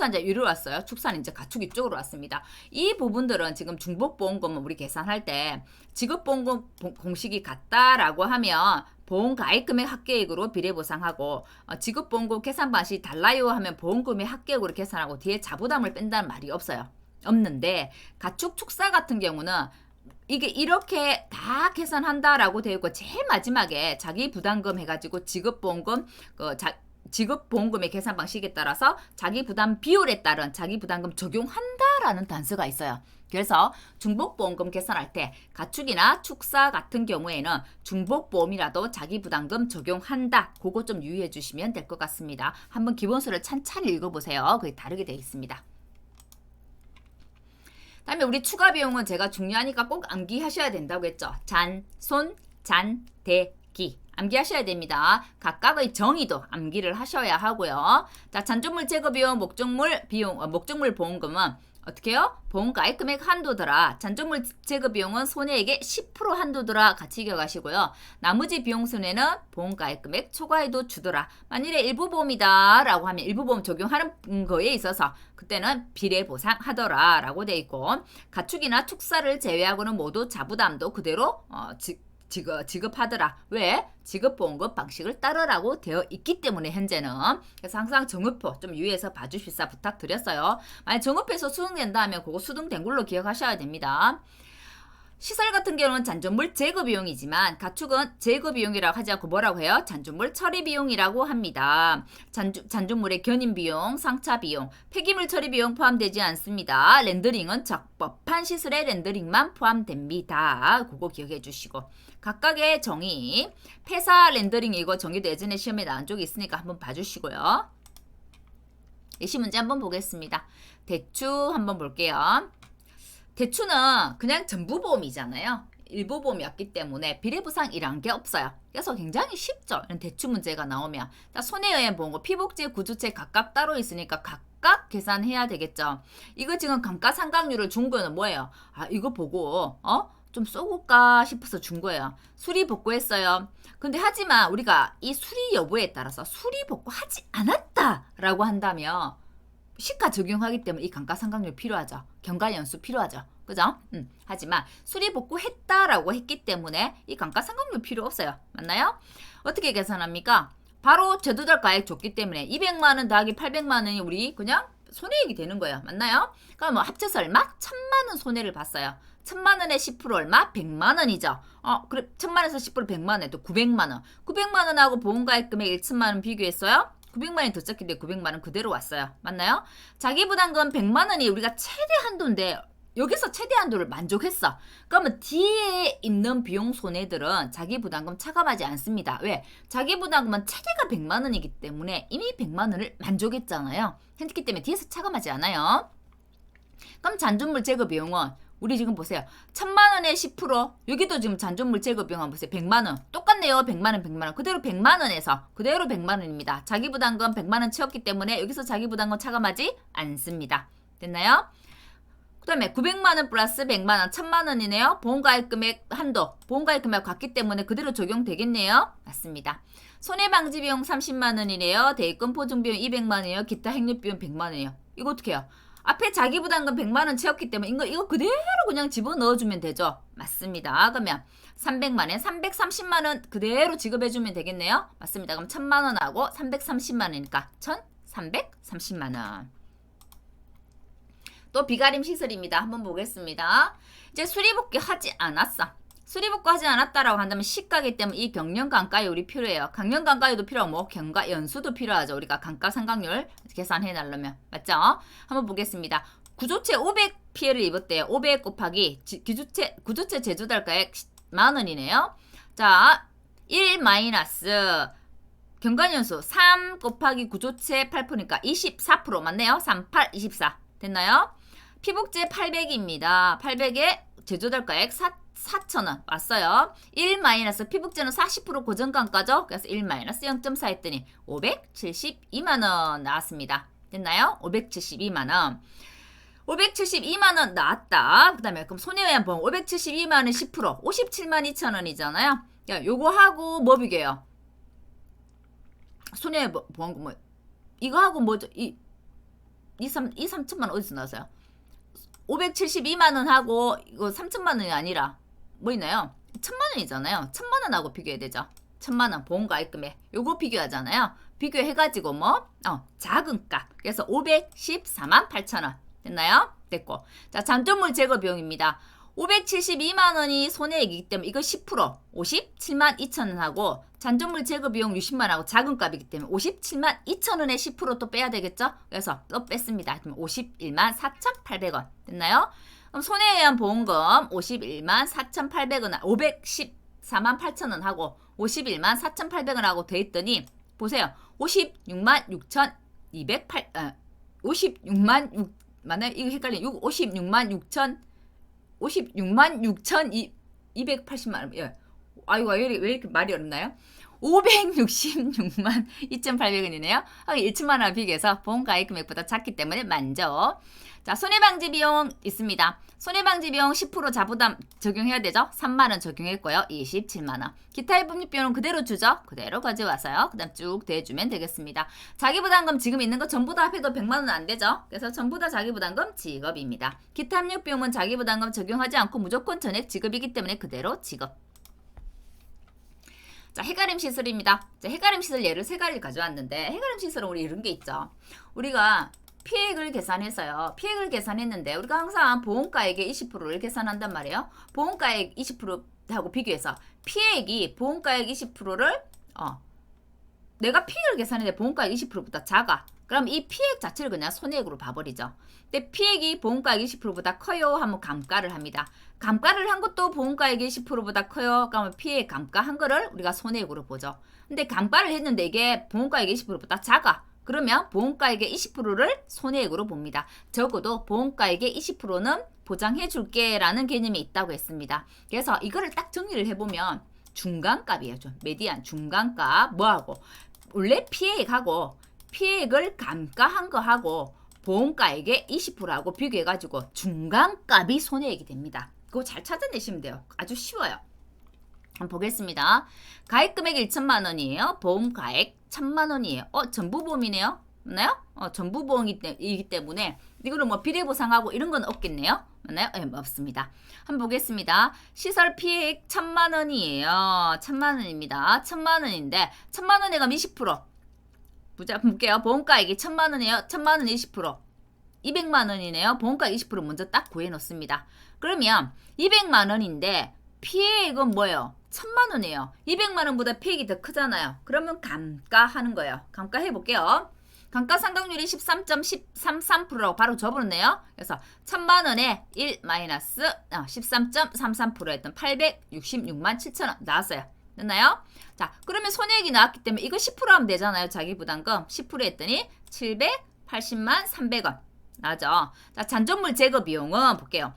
이제 유료 왔어요. 축사는 이제 가축 이쪽으로 왔습니다. 이 부분들은 지금 중복보험금은 우리 계산할 때 지급보험금 공식이 같다라고 하면 보험가액 금액 합계액으로 비례보상하고 지급보험금 계산 방식이 달라요 하면 보험금의 합계액으로 계산하고 뒤에 자부담을 뺀다는 말이 없는데 가축 축사 같은 경우는 이게 이렇게 다 계산한다라고 되어 있고 제일 마지막에 자기 부담금 해가지고 지급보험금 지급보험금의 계산 방식에 따라서 자기 부담 비율에 따른 자기 부담금 적용한다라는 단서가 있어요. 그래서 중복보험금 계산할 때 가축이나 축사 같은 경우에는 중복보험이라도 자기 부담금 적용한다. 그거 좀 유의해 주시면 될 것 같습니다. 한번 기본서를 찬찬히 읽어보세요. 그게 다르게 되어 있습니다. 다음에 우리 추가 비용은 제가 중요하니까 꼭 암기하셔야 된다고 했죠. 잔, 손, 잔, 대, 기. 암기하셔야 됩니다. 각각의 정의도 암기를 하셔야 하고요. 자, 잔존물 제거 비용, 목적물 보험금은 어떻게 해요? 보험가액 금액 한도더라. 잔존물 제거 비용은 손해액의 10% 한도더라. 같이 기억하시고요. 나머지 비용 손해는 보험가액 금액 초과해도 주더라. 만일에 일부 보험이다 라고 하면 일부 보험 적용하는 거에 있어서 그때는 비례 보상하더라 라고 돼 있고 가축이나 축사를 제외하고는 모두 자부담도 그대로 지급하더라. 왜? 지급보험금 방식을 따르라고 되어 있기 때문에 현재는. 그래서 항상 정의표 좀 유의해서 봐주십사 부탁드렸어요. 만약 정의표에서 수등된다 하면 그거 수등된 걸로 기억하셔야 됩니다. 시설 같은 경우는 잔존물 제거 비용이지만 가축은 제거 비용이라고 하지 않고 뭐라고 해요? 잔존물 처리 비용이라고 합니다. 잔존물의 견인 비용, 상차 비용, 폐기물 처리 비용 포함되지 않습니다. 렌더링은 적법한 시설의 렌더링만 포함됩니다. 그거 기억해 주시고 각각의 정의, 폐사 렌더링 이거 정의도 예전에 시험에 나온 적이 있으니까 한번 봐주시고요. 예시 문제 한번 보겠습니다. 대추 한번 볼게요. 대추는 그냥 전부보험이잖아요. 일부보험이었기 때문에 비례보상이란 게 없어요. 그래서 굉장히 쉽죠. 이런 대추 문제가 나오면. 손해의한 보험금, 피복제, 구조체 각각 따로 있으니까 각각 계산해야 되겠죠. 이거 지금 감가상각률을 준 거는 뭐예요? 이거 보고 좀 쏘볼까 싶어서 준 거예요. 수리 복구했어요. 근데 하지만 우리가 이 수리 여부에 따라서 수리 복구하지 않았다라고 한다면 시가 적용하기 때문에 이 감가상각률 필요하죠. 경과연수 필요하죠. 그죠? 하지만 수리복구했다라고 했기 때문에 이 감가상각률 필요 없어요. 맞나요? 어떻게 계산합니까? 바로 제도달가액 줬기 때문에 200만원 더하기 800만원이 우리 그냥 손해액이 되는 거예요. 맞나요? 그럼 뭐 합쳐서 얼마? 1000만원 손해를 봤어요. 1000만원에 10% 얼마? 100만원이죠. 그래 1000만원에서 10% 100만원 또 900만원. 900만원하고 보험가액 금액 1천만원 비교했어요. 900만원이 더 적긴데 900만원 그대로 왔어요. 맞나요? 자기부담금 100만원이 우리가 최대 한도인데 여기서 최대 한도를 만족했어. 그러면 뒤에 있는 비용 손해들은 자기부담금 차감하지 않습니다. 왜? 자기부담금은 최대가 100만원이기 때문에 이미 100만원을 만족했잖아요. 했기 때문에 뒤에서 차감하지 않아요. 그럼 잔존물 제거 비용은 우리 지금 보세요. 1000만원에 10% 여기도 지금 잔존물 제거 비용 한번 보세요. 100만원 똑같네요. 100만원 100만원 그대로 100만원에서 그대로 100만원입니다. 자기부담금 100만원 채웠기 때문에 여기서 자기부담금 차감하지 않습니다. 됐나요? 그 다음에 900만원 플러스 100만원 1000만원이네요. 보험가액 금액 한도 보험가액 금액 같기 때문에 그대로 적용되겠네요. 맞습니다. 손해방지비용 30만원이래요. 대입금 보증비용 200만원이에요. 기타 행료비용 100만원이에요. 이거 어떻게 해요? 앞에 자기부담금 100만원 채웠기 때문에 이거 그대로 그냥 집어넣어주면 되죠. 맞습니다. 그러면 300만원 330만원 그대로 지급해주면 되겠네요. 맞습니다. 그럼 1000만원하고 330만원이니까 1330만원. 또 비가림 시설입니다. 한번 보겠습니다. 이제 수리복귀 하지 않았어. 수리복귀 하지 않았다라고 한다면 시가기 때문에 이 경련감가율이 필요해요. 경련감가율도 필요하고 뭐 경과연수도 필요하죠. 우리가 감가상각률 계산해 달라면. 맞죠? 한번 보겠습니다. 구조체 500 피해를 입었대요. 500 곱하기 구조체 제조달가액 만원이네요. 자, 1 마이너스 경과연수 3 곱하기 구조체 8%니까 24% 맞네요. 38, 24 됐나요? 피복제 800입니다. 800에 제조달가액 4,000원 왔어요. 1 마이너스 피복제는 40% 고정가가죠. 그래서 1 마이너스 0.4 했더니 572만원 나왔습니다. 됐나요? 572만원. 572만원 나왔다. 그 다음에 그럼 손해배상보험 572만원 10% 57만 2천원이잖아요. 야, 요거 하고 뭐 비교해요? 손해보험금 뭐 이거 하고 뭐죠? 3천만 원 어디서 나왔어요? 572만원 하고 이거 3천만원이 아니라 뭐 있나요? 1000만원이잖아요. 1000만원하고 비교해야 되죠. 1000만원 보험가입금액 요거 비교하잖아요. 비교해가지고 뭐 작은 값 그래서 514만 8천원 됐나요? 됐고 자 잔존물 제거 비용입니다. 572만원이 손해액이기 때문에 이거 10% 57만 2천원하고 잔존물 제거 비용 60만원하고 작은 값이기 때문에 57만 2천원에 10% 또 빼야 되겠죠? 그래서 또 뺐습니다. 그럼 51만 4,800원 됐나요? 그럼 손해에 의한 보험금 51만 4,800원 514만 8천원 하고 51만 4,800원 하고 돼 있더니 보세요. 56만 6,208 56만 6 맞나요? 이거 헷갈리네. 56만 6,280만원. 예. 아이고, 왜 이렇게 말이 어렵나요? 566만 2,800원이네요. 1천만원 비교해서 보험가액 금액보다 작기 때문에 만족. 자, 손해방지 비용 있습니다. 손해방지 비용 10% 자부담 적용해야 되죠? 3만원 적용했고요. 27만원. 기타 입법률 비용은 그대로 주죠? 그대로 가져와서요. 그 다음 쭉 대주면 되겠습니다. 자기부담금 지금 있는 거 전부 다 합해도 100만원 안 되죠? 그래서 전부 다 자기부담금 지급입니다. 기타 합류 비용은 자기부담금 적용하지 않고 무조건 전액 지급이기 때문에 그대로 지급. 자, 해가림 시설입니다. 자, 해가림 시설 예를 세 가지 가져왔는데 해가림 시설은 우리 이런 게 있죠. 우리가 피해액을 계산해서요. 피해액을 계산했는데 우리가 항상 보험가액의 20%를 계산한단 말이에요. 보험가액 20%하고 비교해서 피해액이 보험가액 20%를 내가 피해를 계산했는데 보험가액 20%보다 작아. 그럼 이 피해액 자체를 그냥 손해액으로 봐버리죠. 근데 피해액이 보험가액 20%보다 커요 하면 감가를 합니다. 감가를 한 것도 보험가액 20%보다 커요. 그러면 피해액 감가한 거를 우리가 손해액으로 보죠. 근데 감가를 했는데 이게 보험가액 20%보다 작아. 그러면 보험가액의 20%를 손해액으로 봅니다. 적어도 보험가액의 20%는 보장해 줄게 라는 개념이 있다고 했습니다. 그래서 이거를 딱 정리를 해보면 중간값이에요. 좀 메디안 중간값 뭐하고 원래 피해액하고 피해액을 감가한 거하고 보험가액의 20%하고 비교해가지고 중간값이 손해액이 됩니다. 그거 잘 찾아내시면 돼요. 아주 쉬워요. 한번 보겠습니다. 가액금액 1천만 원이에요. 보험가액 1,000만 원이에요. 전부보험이네요. 맞나요? 전부 보험이기 때문에 이거는 뭐 비례보상하고 이런 건 없겠네요. 맞나요? 네, 없습니다. 한번 보겠습니다. 시설 피해액 1,000만 원이에요. 1,000만 원입니다. 1,000만 원인데 1,000만 원에 가면 20%. 보자 볼게요. 보험가액이 1,000만 원이에요. 1,000만 원 20%. 200만 원이네요. 보험가 20% 먼저 딱 구해 놓습니다. 그러면 200만 원인데 피해액은 뭐예요? 1,000만 원이에요. 200만 원보다 피해액이 더 크잖아요. 그러면 감가하는 거예요. 감가해 볼게요. 감가상각률이 13.33%라고 바로 적어놓네요. 그래서 1,000만 원에 1 마이너스 13.33%였던 866만 7천 원 나왔어요. 됐나요? 자, 그러면 손해액이 나왔기 때문에 이거 10% 하면 되잖아요. 자기부담금 10% 했더니 780만 300원 나죠. 자, 잔존물 제거 비용은 볼게요.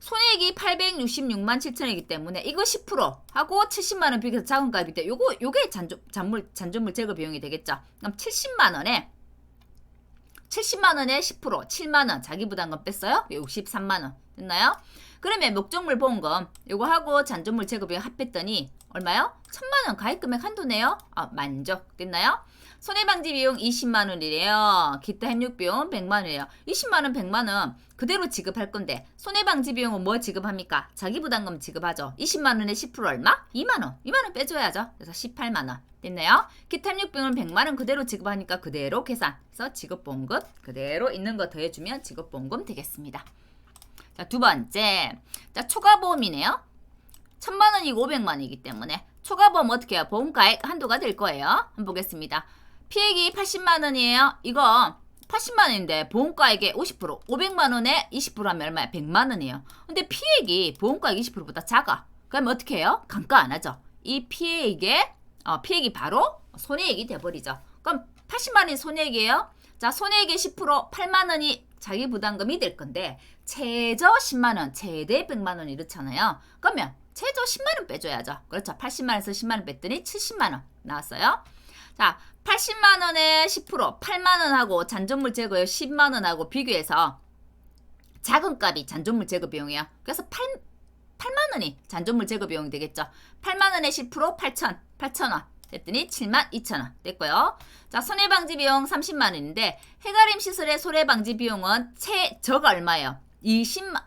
손해액이 866만 7천원이기 때문에 이거 10% 하고 70만 원 비교해서 작은 값일 때 요게 잔존물 제거 비용이 되겠죠. 그럼 70만 원에 10% 7만 원 자기 부담금 뺐어요. 63만 원. 됐나요? 그러면 목적물 보험금 요거 하고 잔존물 제거 비용 합했더니 얼마요? 1,000만 원 가입 금액 한도네요. 만족. 됐나요? 손해방지 비용 20만 원이래요. 기타 협력 비용 100만 원이래요. 20만 원, 100만 원 그대로 지급할 건데 손해방지 비용은 뭐 지급합니까? 자기 부담금 지급하죠. 20만 원에 10% 얼마? 2만 원. 2만 원 빼줘야죠. 그래서 18만 원. 됐나요? 기타 협력 비용은 100만 원 그대로 지급하니까 그대로 계산. 그래서 지급보험금 그대로 있는 거 더해주면 지급보험금 되겠습니다. 자, 두 번째. 자, 초과보험이네요. 1,000만 원이고 500만 원이기 때문에 초과보험 어떻게 해요? 보험가액 한도가 될 거예요. 한번 보겠습니다. 피해액이 80만 원이에요. 이거 80만 원인데 보험가액의 50%, 500만 원에 20% 하면 얼마야? 100만 원이에요. 근데 피해액이 보험가액 20%보다 작아. 그러면 어떻게 해요? 감가 안 하죠. 이 피해액이 바로 손해액이 돼버리죠. 그럼 80만 원이 손해액이에요. 자, 손해액의 10% 8만 원이 자기 부담금이 될 건데 최저 10만 원, 최대 100만 원 이렇잖아요. 그러면 최저 10만 원 빼줘야죠. 그렇죠. 80만 원에서 10만 원 뺐더니 70만 원 나왔어요. 자, 80만 원에 10%, 8만 원하고 잔존물 제거에 10만 원하고 비교해서 작은 값이 잔존물 제거 비용이에요. 그래서 8만 원이 잔존물 제거 비용이 되겠죠. 8만 원에 10% 8천 원 됐더니 7만 2천 원 됐고요. 자, 손해방지 비용 30만 원인데 해가림 시설의 손해방지 비용은 최저가 얼마예요? 20만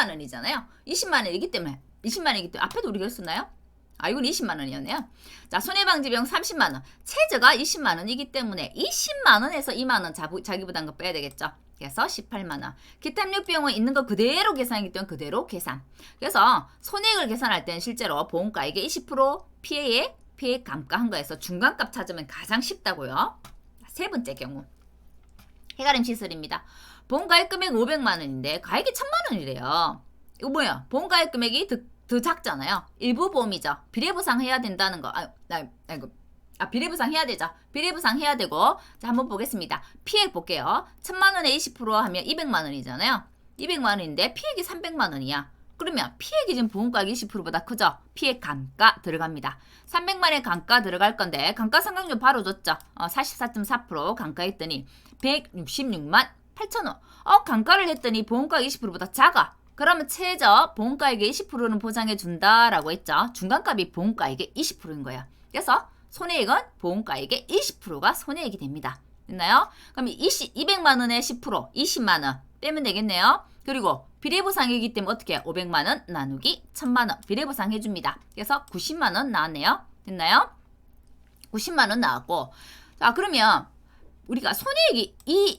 원이잖아요. 20만 원이기 때문에 앞에도 우리가 했었나요? 이건 20만 원이었네요. 자, 손해방지 비용 30만 원. 최저가 20만 원이기 때문에 20만 원에서 2만 원 자기 부담금 빼야 되겠죠. 그래서 18만 원. 기타 협력 비용은 있는 거 그대로 계산이기 때문에 그대로 계산. 그래서 손해액을 계산할 때는 실제로 보험가액의 20% 피해액 감가한 거에서 중간값 찾으면 가장 쉽다고요. 세 번째 경우. 해가림 시설입니다. 보험가액 금액 500만 원인데 가액이 1,000만 원이래요. 이거 뭐야? 보험가액 금액이 더 작잖아요. 일부 보험이죠. 비례보상 해야 된다는 거. 비례보상 해야 되죠. 비례보상 해야 되고. 자, 한번 보겠습니다. 피해액 볼게요. 1,000만 원에 20% 하면 200만 원이잖아요. 200만 원인데 피해액이 300만 원이야. 그러면 피해액이 지금 보험가액 20%보다 크죠. 피해액 감가 들어갑니다. 300만 원의 감가 들어갈 건데 감가상각률 바로 줬죠. 44.4% 감가했더니 166만 8천 원. 감가를 했더니 보험가액 20%보다 작아. 그러면 최저 보험가액의 20%는 보장해 준다라고 했죠. 중간값이 보험가액의 20%인 거예요. 그래서 손해액은 보험가액의 20%가 손해액이 됩니다. 됐나요? 그럼 200만 원에 10% 20만 원 빼면 되겠네요. 그리고 비례보상이기 때문에 어떻게 해요? 500만 원 나누기 1,000만 원 비례보상 해줍니다. 그래서 90만 원 나왔네요. 됐나요? 90만 원 나왔고, 자, 그러면 우리가 손해액이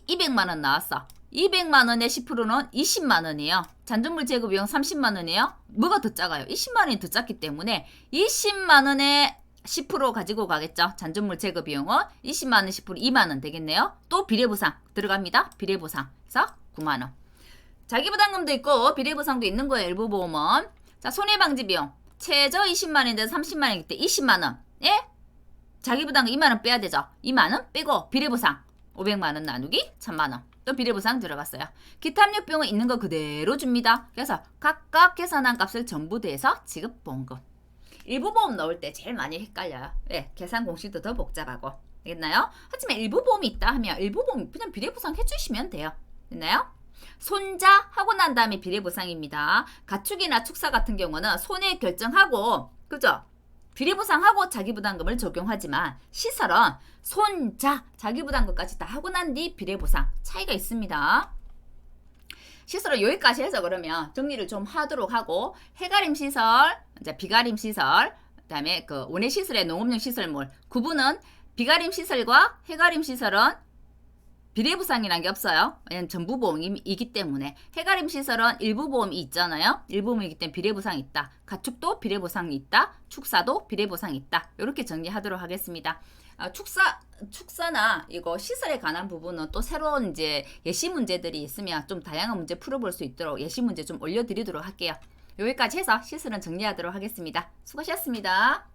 200만 원 나왔어. 200만 원에 10%는 20만 원이에요. 잔존물 제거 비용 30만 원이에요. 뭐가 더 작아요? 20만 원이 더 작기 때문에 20만 원에 10% 가지고 가겠죠. 잔존물 제거 비용은 20만 원 10% 2만 원 되겠네요. 또 비례보상 들어갑니다. 비례보상. 그래서 9만 원. 자기부담금도 있고 비례보상도 있는 거예요. 일부 보험은. 자, 손해방지 비용. 최저 20만 원인데 30만 원이기 때문에 20만 원. 예? 자기부담금 2만 원 빼야 되죠. 2만 원 빼고 비례보상 500만 원 나누기 1,000만 원. 또 비례보상 들어갔어요. 기타 협력 비용은 있는 거 그대로 줍니다. 그래서 각각 계산한 값을 전부 더해서 지급보험금. 일부 보험 넣을 때 제일 많이 헷갈려요. 왜? 계산 공식도 더 복잡하고. 되겠나요? 하지만 일부 보험이 있다 하면 일부 보험 그냥 비례보상 해주시면 돼요. 됐나요? 손자 하고 난 다음에 비례보상입니다. 가축이나 축사 같은 경우는 손해액 결정하고, 그죠? 비례보상하고 자기부담금을 적용하지만 시설은 손자, 자기부담금까지 다 하고 난 뒤 비례보상 차이가 있습니다. 시설은 여기까지 해서 그러면 정리를 좀 하도록 하고 해가림 시설, 이제 비가림 시설, 그다음에 그 원예 시설의 농업용 시설물 구분은 비가림 시설과 해가림 시설은 비례보상이라는 게 없어요. 왜냐면 전부 보험이기 때문에. 해가림 시설은 일부 보험이 있잖아요. 일부 보험이기 때문에 비례보상이 있다. 가축도 비례보상이 있다. 축사도 비례보상이 있다. 이렇게 정리하도록 하겠습니다. 축사나 이거 시설에 관한 부분은 또 새로운 이제 예시 문제들이 있으면 좀 다양한 문제 풀어볼 수 있도록 예시 문제 좀 올려드리도록 할게요. 여기까지 해서 시설은 정리하도록 하겠습니다. 수고하셨습니다.